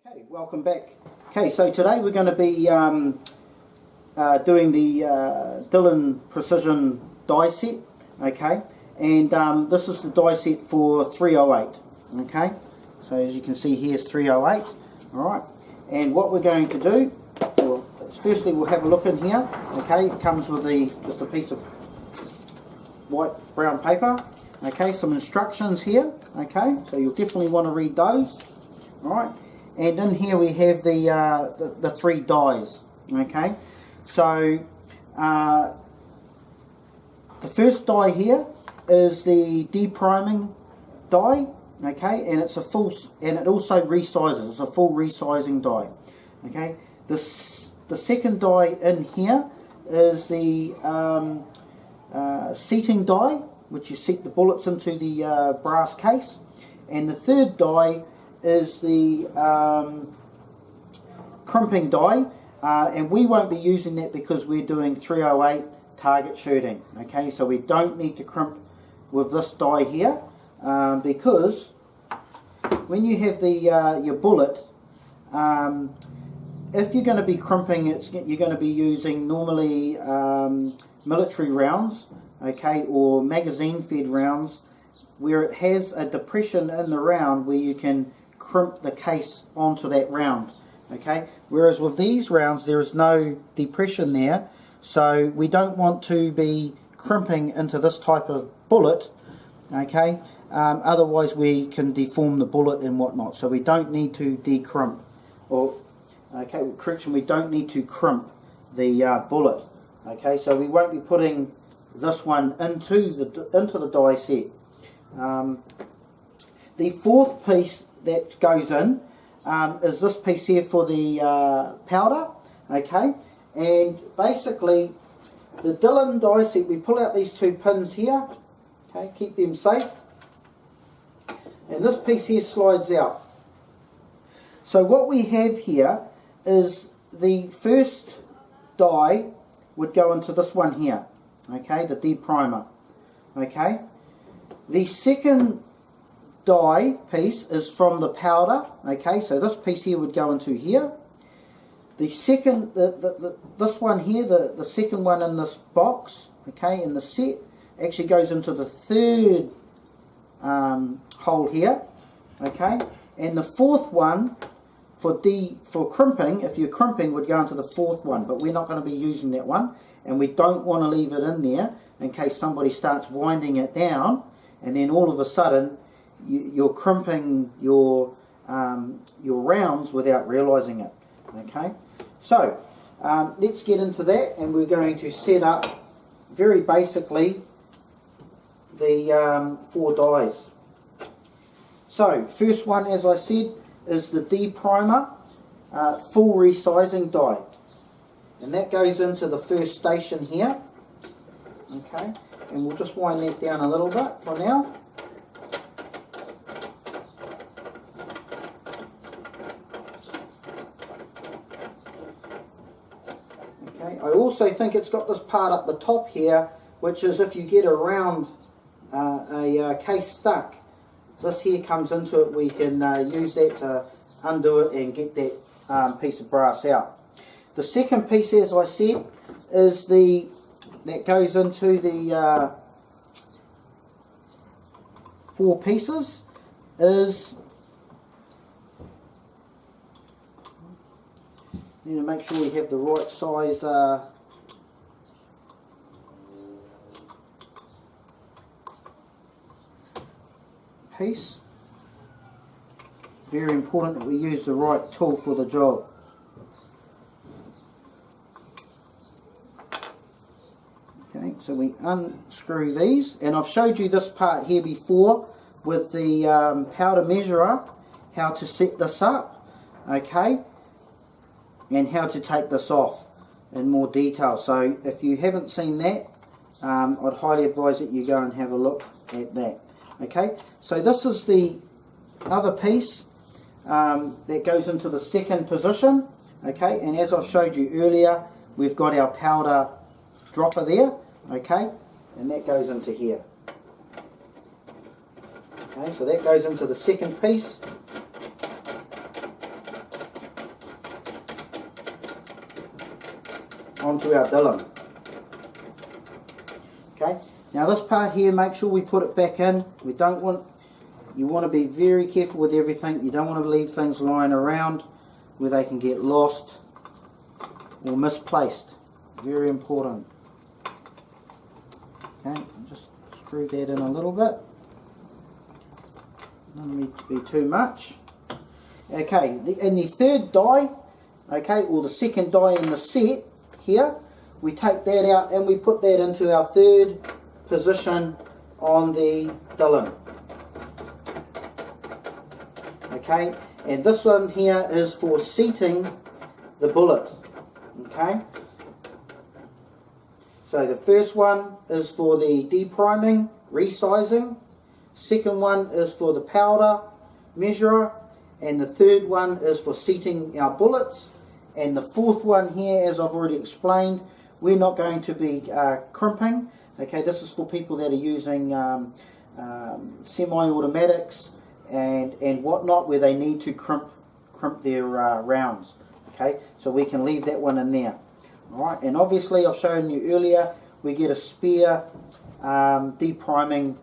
Okay, welcome back. Okay, so today we're going to be doing the Dillon precision die set. Okay, and this is the die set for 308. Okay, so as you can see here is 308. Alright, and what we're going to do, well, firstly we'll have a look in here. Okay, it comes with just a piece of white brown paper. Okay, some instructions here. Okay, so you'll definitely want to read those. Alright, and in here we have the three dies. Okay, so the first die here is the depriming die. Okay, and it's a full, and it also resizes. It's a full resizing die. Okay, the second die in here is the seating die, which you seat the bullets into the brass case, and the third die is the crimping die, and we won't be using that because we're doing 308 target shooting. Okay, so we don't need to crimp with this die here, because when you have the your bullet, if you're going to be crimping, you're going to be using normally military rounds, okay, or magazine fed rounds, where it has a depression in the round where you can crimp the case onto that round. Okay, whereas with these rounds there is no depression there, so we don't want to be crimping into this type of bullet. Okay, otherwise we can deform the bullet and whatnot, so we don't need to decrimp, or okay, correction, we don't need to crimp the bullet. Okay, so we won't be putting this one into the die set. The fourth piece that goes in is this piece here for the powder. Okay, and basically the Dillon die set, we pull out these two pins here. Okay, keep them safe, and this piece here slides out. So what we have here is the first die would go into this one here. Okay, the deprimer. Okay, the second die piece is from the powder. Okay, so this piece here would go into here. The second, this one here, the second one in this box, okay, in the set, actually goes into the third hole here. Okay, and the fourth one for crimping, if you're crimping, would go into the fourth one, but we're not going to be using that one, and we don't want to leave it in there in case somebody starts winding it down and then all of a sudden you're crimping your rounds without realizing it. Okay, so let's get into that, and we're going to set up very basically the 4 dies. So first one, as I said, is the deprimer full resizing die, and that goes into the first station here. Okay, and we'll just wind that down a little bit for now. Okay, I also think it's got this part up the top here, which is if you get around a case stuck, this here comes into it. We can use that to undo it and get that piece of brass out. The second piece, as I said, is that goes into the 4 pieces. Need to make sure we have the right size piece. Very important that we use the right tool for the job. Okay, so we unscrew these, and I've showed you this part here before with the powder measurer, how to set this up, okay, and how to take this off in more detail. So if you haven't seen that, I'd highly advise that you go and have a look at that. Okay, so this is the other piece that goes into the second position. Okay, and as I've showed you earlier, we've got our powder dropper there. Okay, and that goes into here. Okay, so that goes into the second piece. onto our Dillon. Okay, now this part here, make sure we put it back in. You want to be very careful with everything. You don't want to leave things lying around where they can get lost or misplaced. Very important. Okay, just screw that in a little bit. Doesn't need to be too much. Okay, in the third die, okay, or the second die in the set here, we take that out and we put that into our third position on the Dillon. Okay, and this one here is for seating the bullet. Okay, so the first one is for the depriming, resizing. Second one is for the powder measurer, and the third one is for seating our bullets. And the fourth one here, as I've already explained, we're not going to be crimping. Okay, this is for people that are using semi-automatics and whatnot, where they need to crimp their rounds. Okay, so we can leave that one in there. Alright, and obviously I've shown you earlier, we get a spare depriming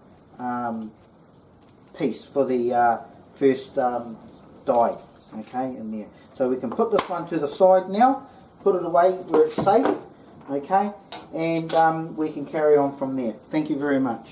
piece for the first die, okay, in there. So we can put this one to the side now, put it away where it's safe, okay, and we can carry on from there. Thank you very much.